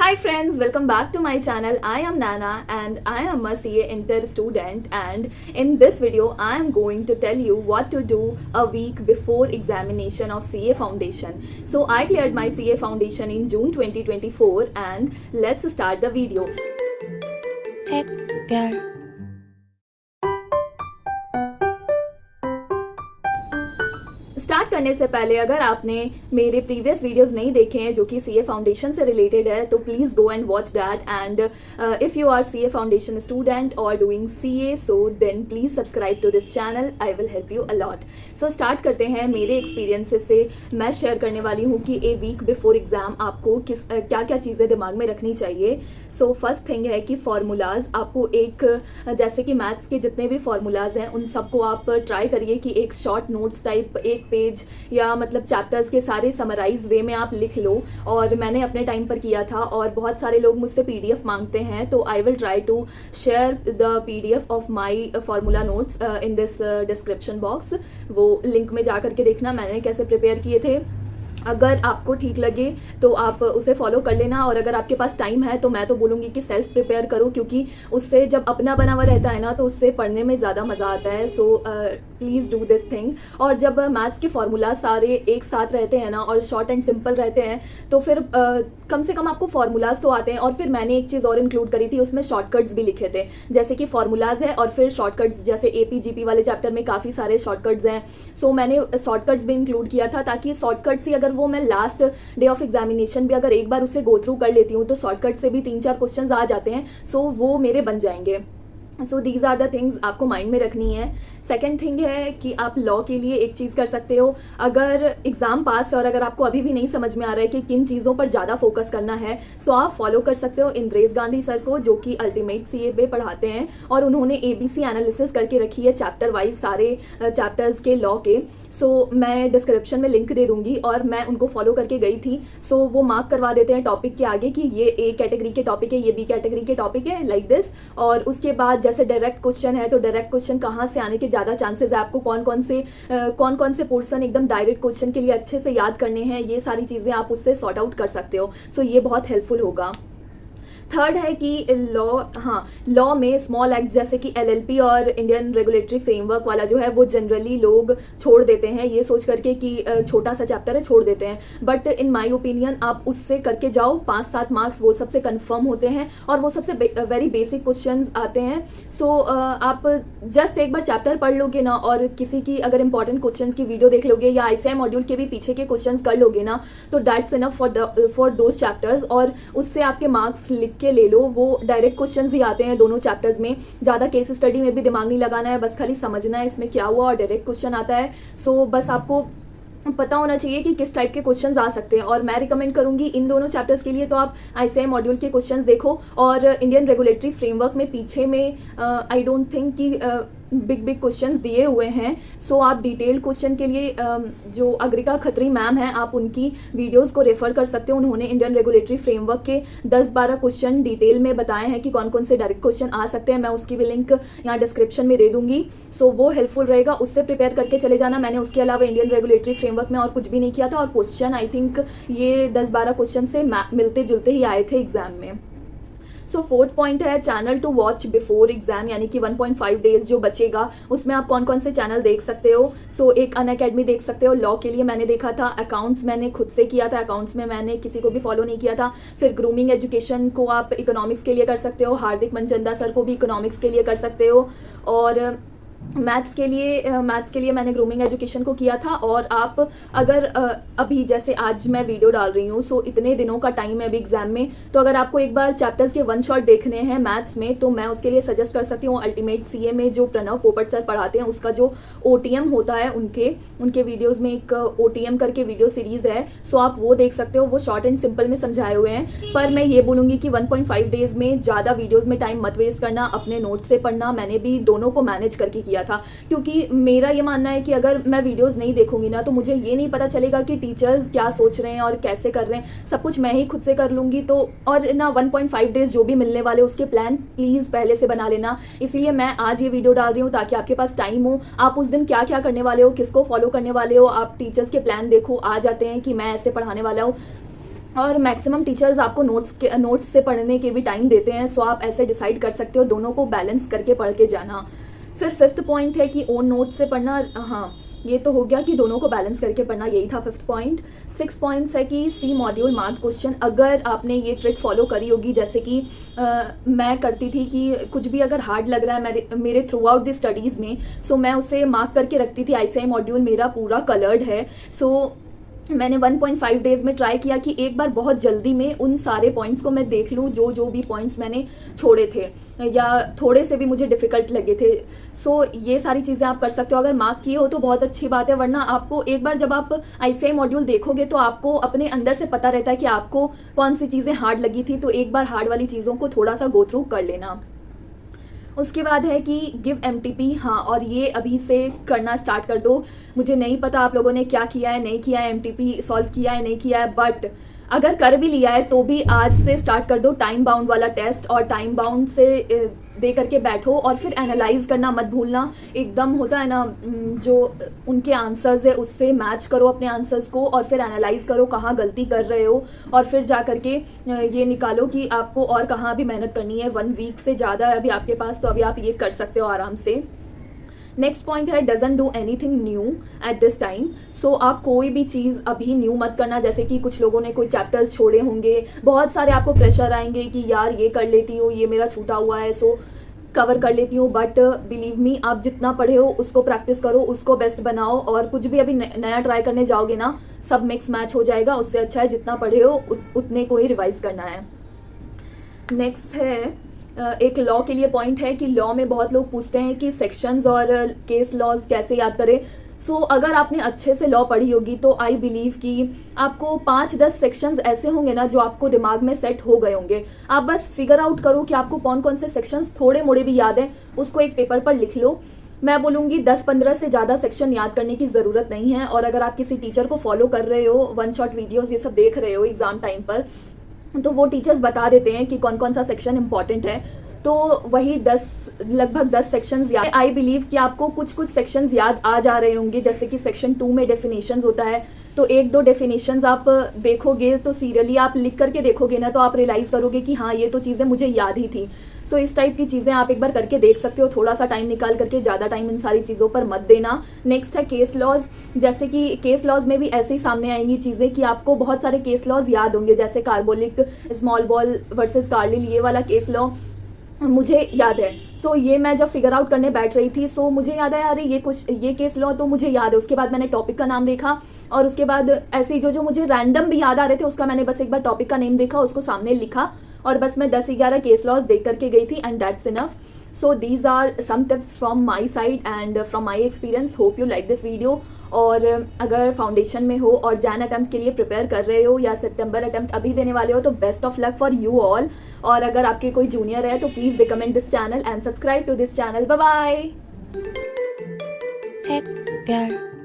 Hi friends, welcome back to my channel. I am Nana and I am a CA Inter student, and in this video I am going to tell you what to do a week before examination of CA Foundation. So I cleared my CA Foundation in June 2024 and let's start the video. 샛별 start करने से पहले अगर आपने मेरे previous videos नहीं देखे हैं जो कि सीए फाउंडेशन से रिलेटेड है तो please go and watch that, and if you are CA foundation student और doing CA so then please subscribe to this channel, I will help you a lot. So start करते हैं. मेरे experiences से मैं share करने वाली हूँ कि ए वीक बिफोर एग्ज़ाम आपको क्या क्या चीज़ें दिमाग में रखनी चाहिए. सो फर्स्ट थिंग है कि फार्मूलाज आपको एक जैसे कि मैथ्स के जितने भी फार्मूलाज हैं उन सबको आप ट्राई करिए कि एक शॉर्ट नोट्स टाइप एक पेज या मतलब चैप्टर्स के सारे समराइज वे में आप लिख लो. और मैंने अपने टाइम पर किया था और बहुत सारे लोग मुझसे पीडीएफ मांगते हैं तो I will try to share the PDF of my formula notes in this description box. वो लिंक में जा करके देखना मैंने कैसे प्रिपेयर किए थे. अगर आपको ठीक लगे तो आप उसे फॉलो कर लेना, और अगर आपके पास टाइम है तो मैं तो बोलूँगी कि सेल्फ प्रिपेयर करो, क्योंकि उससे जब अपना बना हुआ रहता है ना तो उससे पढ़ने में ज़्यादा मज़ा आता है. So please do this thing. और जब मैथ्स के फार्मूला सारे एक साथ रहते हैं ना और शॉर्ट एंड सिंपल रहते हैं तो फिर कम से कम आपको फार्मूलाज तो आते हैं. और फिर मैंने एक चीज़ और इंक्लूड करी थी, उसमें शॉर्टकट्स भी लिखे थे, जैसे कि फार्मूलाज है और फिर शॉर्टकट्स, जैसे एपीजीपी वाले चैप्टर में काफ़ी सारे शॉर्टकट्स हैं. सो मैंने शॉर्टकट्स भी इंक्लूड किया था ताकि शॉर्टकट्स ही अगर वो मैं लास्ट डे ऑफ एग्जामिनेशन भी अगर एक बार उसे गो थ्रू कर लेती हूँ तो शॉर्टकट से भी 3-4 क्वेश्चंस आ जाते हैं. सो वो मेरे बन जाएंगे. So these are the things आपको माइंड में रखनी है. सेकेंड थिंग है कि आप लॉ के लिए एक चीज़ कर सकते हो. अगर एग्ज़ाम पास है और अगर आपको अभी भी नहीं समझ में आ रहा है कि किन चीज़ों पर ज़्यादा फोकस करना है, सो आप फॉलो कर सकते हो इंद्रेश गांधी सर को, जो कि अल्टीमेट सीए पे पढ़ाते हैं और उन्होंने एबीसी एनालिसिस करके रखी है चैप्टर वाइज सारे चैप्टर्स के लॉ के. सो मैं डिस्क्रिप्शन में लिंक दे दूंगी और मैं उनको फॉलो करके गई थी. सो वो मार्क करवा देते हैं टॉपिक के आगे कि ये ए कैटेगरी के टॉपिक है, ये बी कैटेगरी के टॉपिक है, लाइक दिस. और उसके बाद जैसे डायरेक्ट क्वेश्चन है तो डायरेक्ट क्वेश्चन कहाँ से आने के ज़्यादा चांसेस है, आपको कौन कौन से पोर्शन एकदम डायरेक्ट क्वेश्चन के लिए अच्छे से याद करने हैं, ये सारी चीज़ें आप उससे सॉर्ट आउट कर सकते हो. सो ये बहुत हेल्पफुल होगा. थर्ड है कि लॉ में स्मॉल एक्ट जैसे कि एलएलपी और इंडियन रेगुलेटरी फ्रेमवर्क वाला जो है वो जनरली लोग छोड़ देते हैं ये सोच करके कि छोटा सा चैप्टर है, छोड़ देते हैं. बट इन माय ओपिनियन आप उससे करके जाओ, 5-7 मार्क्स वो सबसे कंफर्म होते हैं और वो सबसे वेरी बेसिक क्वेश्चंस आते हैं. सो आप जस्ट एक बार चैप्टर पढ़ लोगे ना और किसी की अगर इंपॉर्टेंट क्वेश्चंस की वीडियो देख लोगे या आईसीआई मॉड्यूल के भी पीछे के क्वेश्चंस कर लोगे ना तो that's enough for those chapters. और उससे आपके मार्क्स लिख के ले लो. वो डायरेक्ट क्वेश्चंस ही आते हैं दोनों चैप्टर्स में, ज़्यादा केस स्टडी में भी दिमाग नहीं लगाना है, बस खाली समझना है इसमें क्या हुआ और डायरेक्ट क्वेश्चन आता है. सो बस आपको पता होना चाहिए कि किस टाइप के क्वेश्चंस आ सकते हैं. और मैं रिकमेंड करूंगी इन दोनों चैप्टर्स के लिए तो आप आईसीआई मॉड्यूल के क्वेश्चंस देखो और इंडियन रेगुलेटरी फ्रेमवर्क में पीछे में आई डोंट थिंक कि बिग क्वेश्चंस दिए हुए हैं. सो आप डिटेल्ड क्वेश्चन के लिए जो अग्रिका खत्री मैम हैं आप उनकी वीडियोस को रेफर कर सकते हो. उन्होंने इंडियन रेगुलेटरी फ्रेमवर्क के 10-12 क्वेश्चन डिटेल में बताए हैं कि कौन कौन से डायरेक्ट क्वेश्चन आ सकते हैं. मैं उसकी भी लिंक यहाँ डिस्क्रिप्शन में दे दूंगी. सो वो हेल्पफुल रहेगा, उससे प्रिपेयर करके चले जाना. मैंने उसके अलावा इंडियन रेगुलेटरी फ्रेमवर्क में और कुछ भी नहीं किया था और क्वेश्चन आई थिंक ये 10-12 क्वेश्चन से मिलते जुलते ही आए थे एग्जाम में. सो फोर्थ पॉइंट है channel to watch before exam, यानी कि 1.5 डेज जो बचेगा उसमें आप कौन कौन से चैनल देख सकते हो. सो एक अनअकैडमी देख सकते हो, लॉ के लिए मैंने देखा था. अकाउंट्स मैंने खुद से किया था, अकाउंट्स में मैंने किसी को भी फॉलो नहीं किया था. फिर ग्रूमिंग एजुकेशन को आप इकोनॉमिक्स के लिए कर सकते हो, हार्दिक मनचंदा सर को भी इकोनॉमिक्स के लिए कर सकते हो. और मैथ्स के लिए मैंने ग्रूमिंग एजुकेशन को किया था. और आप अगर अभी जैसे आज मैं वीडियो डाल रही हूँ सो इतने दिनों का टाइम है अभी एग्जाम में, तो अगर आपको एक बार चैप्टर्स के 1 शॉट देखने हैं मैथ्स में तो मैं उसके लिए सजेस्ट कर सकती हूँ अल्टीमेट सीए में जो प्रणव पोपट सर पढ़ाते हैं उसका जो ओटीएम होता है उनके वीडियोज़ में एक ओटीएम करके वीडियो सीरीज़ है. सो आप वो देख सकते हो, वो शॉर्ट एंड सिंपल में समझाए हुए हैं. पर मैं ये बोलूँगी कि 1.5 डेज में ज़्यादा वीडियोज़ में टाइम मत वेस्ट करना, अपने नोट से पढ़ना. मैंने भी दोनों को मैनेज करके किया था क्योंकि मेरा ये मानना है कि अगर मैं वीडियोस नहीं देखूंगी ना तो मुझे ये नहीं पता चलेगा कि टीचर्स क्या सोच रहे हैं और कैसे कर रहे हैं. सब कुछ मैं ही खुद से कर लूँगी तो और ना 1.5 डेज जो भी मिलने वाले उसके प्लान प्लीज़ पहले से बना लेना. इसीलिए मैं आज ये वीडियो डाल रही हूँ ताकि आपके पास टाइम हो, आप उस दिन क्या क्या करने वाले हो, किसको फॉलो करने वाले हो, आप टीचर्स के प्लान देखो, आ जाते हैं कि मैं ऐसे पढ़ाने वाला हूँ. और मैक्सिमम टीचर्स आपको नोट्स से पढ़ने के भी टाइम देते हैं, सो आप ऐसे डिसाइड कर सकते हो दोनों को बैलेंस करके पढ़ के जाना। फिर 5th पॉइंट है कि ओन नोट से पढ़ना। हाँ, ये तो हो गया कि दोनों को बैलेंस करके पढ़ना, यही था 5th पॉइंट। 6 पॉइंट्स है कि सी मॉड्यूल मार्क क्वेश्चन। अगर आपने ये ट्रिक फॉलो करी होगी, जैसे कि मैं करती थी कि कुछ भी अगर हार्ड लग रहा है मेरे थ्रू आउट द स्टडीज़ में, सो मैं उसे मार्क करके रखती थी। ICI मॉड्यूल मेरा पूरा कलर्ड है, सो मैंने 1.5 डेज़ में ट्राई किया कि एक बार बहुत जल्दी में उन सारे पॉइंट्स को मैं देख लूँ जो भी पॉइंट्स मैंने छोड़े थे या थोड़े से भी मुझे डिफ़िकल्ट लगे थे। सो ये सारी चीज़ें आप कर सकते हो। अगर मार्क किए हो तो बहुत अच्छी बात है, वरना आपको एक बार जब आप ICI मॉड्यूल देखोगे तो आपको अपने अंदर से पता रहता है कि आपको कौन सी चीज़ें हार्ड लगी थी, तो एक बार हार्ड वाली चीज़ों को थोड़ा सा गो थ्रू कर लेना। उसके बाद है कि गिव MTP। हाँ, और ये अभी से करना स्टार्ट कर दो। मुझे नहीं पता आप लोगों ने क्या किया है, नहीं किया है, MTP सॉल्व किया है, नहीं किया है, बट अगर कर भी लिया है तो भी आज से स्टार्ट कर दो टाइम बाउंड वाला टेस्ट, और टाइम बाउंड से दे करके बैठो और फिर एनालाइज करना मत भूलना। एकदम होता है ना, जो उनके आंसर्स है उससे मैच करो अपने आंसर्स को और फिर एनालाइज करो कहाँ गलती कर रहे हो, और फिर जा करके ये निकालो कि आपको और कहाँ भी मेहनत करनी है। 1 वीक से ज़्यादा है अभी आपके पास, तो अभी आप ये कर सकते हो आराम से। Next point is doesn't do anything new at this time. So आप कोई भी चीज़ अभी न्यू मत करना। जैसे कि कुछ लोगों ने कोई चैप्टर्स छोड़े होंगे, बहुत सारे आपको प्रेशर आएंगे कि यार ये कर लेती हूँ, ये मेरा छूटा हुआ है, सो कवर कर लेती हूँ, बट बिलीव मी आप जितना पढ़े हो उसको प्रैक्टिस करो, उसको बेस्ट बनाओ, और कुछ भी अभी नया ट्राई करने जाओगे ना सब मिक्स मैच हो जाएगा। उससे अच्छा है जितना पढ़े हो उतने को ही रिवाइज करना है। नेक्स्ट है एक लॉ के लिए पॉइंट है कि लॉ में बहुत लोग पूछते हैं कि सेक्शंस और केस लॉज कैसे याद करें। सो अगर आपने अच्छे से लॉ पढ़ी होगी तो आई बिलीव कि आपको 5-10 सेक्शंस ऐसे होंगे ना जो आपको दिमाग में सेट हो गए होंगे। आप बस फिगर आउट करो कि आपको कौन कौन से सेक्शंस थोड़े मोड़े भी याद हैं, उसको एक पेपर पर लिख लो। मैं बोलूँगी 10-15 से ज़्यादा सेक्शन याद करने की ज़रूरत नहीं है। और अगर आप किसी टीचर को फॉलो कर रहे हो, 1 शॉट वीडियोज़ ये सब देख रहे हो एग्ज़ाम टाइम पर, तो वो टीचर्स बता देते हैं कि कौन कौन सा सेक्शन इंपॉर्टेंट है, तो वही लगभग 10 सेक्शंस याद। आई बिलीव कि आपको कुछ सेक्शंस याद आ जा रहे होंगे। जैसे कि सेक्शन 2 में डेफिनेशंस होता है, तो 1-2 डेफिनेशंस आप देखोगे तो सीरियली आप लिख करके देखोगे ना, तो आप रियलाइज़ करोगे कि हाँ ये तो चीज़ें मुझे याद ही थी। सो इस टाइप की चीज़ें आप एक बार करके देख सकते हो, थोड़ा सा टाइम निकाल करके, ज़्यादा टाइम इन सारी चीज़ों पर मत देना। नेक्स्ट है केस लॉज। जैसे कि केस लॉज में भी ऐसे ही सामने आएंगी चीज़ें कि आपको बहुत सारे केस लॉज याद होंगे, जैसे carbolic small ball versus Carlill, ये वाला केस लॉ मुझे याद है। सो ये मैं जब फिगर आउट करने बैठ रही थी, सो मुझे याद आया अरे ये केस लॉ तो मुझे याद है। उसके बाद मैंने टॉपिक का नाम देखा, और उसके बाद ऐसे ही जो मुझे रैंडम भी याद आ रहे थे उसका मैंने बस एक बार टॉपिक का नेम देखा, उसको सामने लिखा, और बस मैं 10-11 केस लॉज देख करके गई थी, and that's enough. So these are some tips from my side and from my experience. Hope you like this video. और अगर फाउंडेशन में हो और जैन अटेम्प्ट के लिए प्रिपेयर कर रहे हो या सितंबर अटेम्प्ट अभी देने वाले हो, तो best of luck for you all. और अगर आपके कोई जूनियर है तो please recommend this channel and subscribe to this channel. Bye bye. 셋, 별.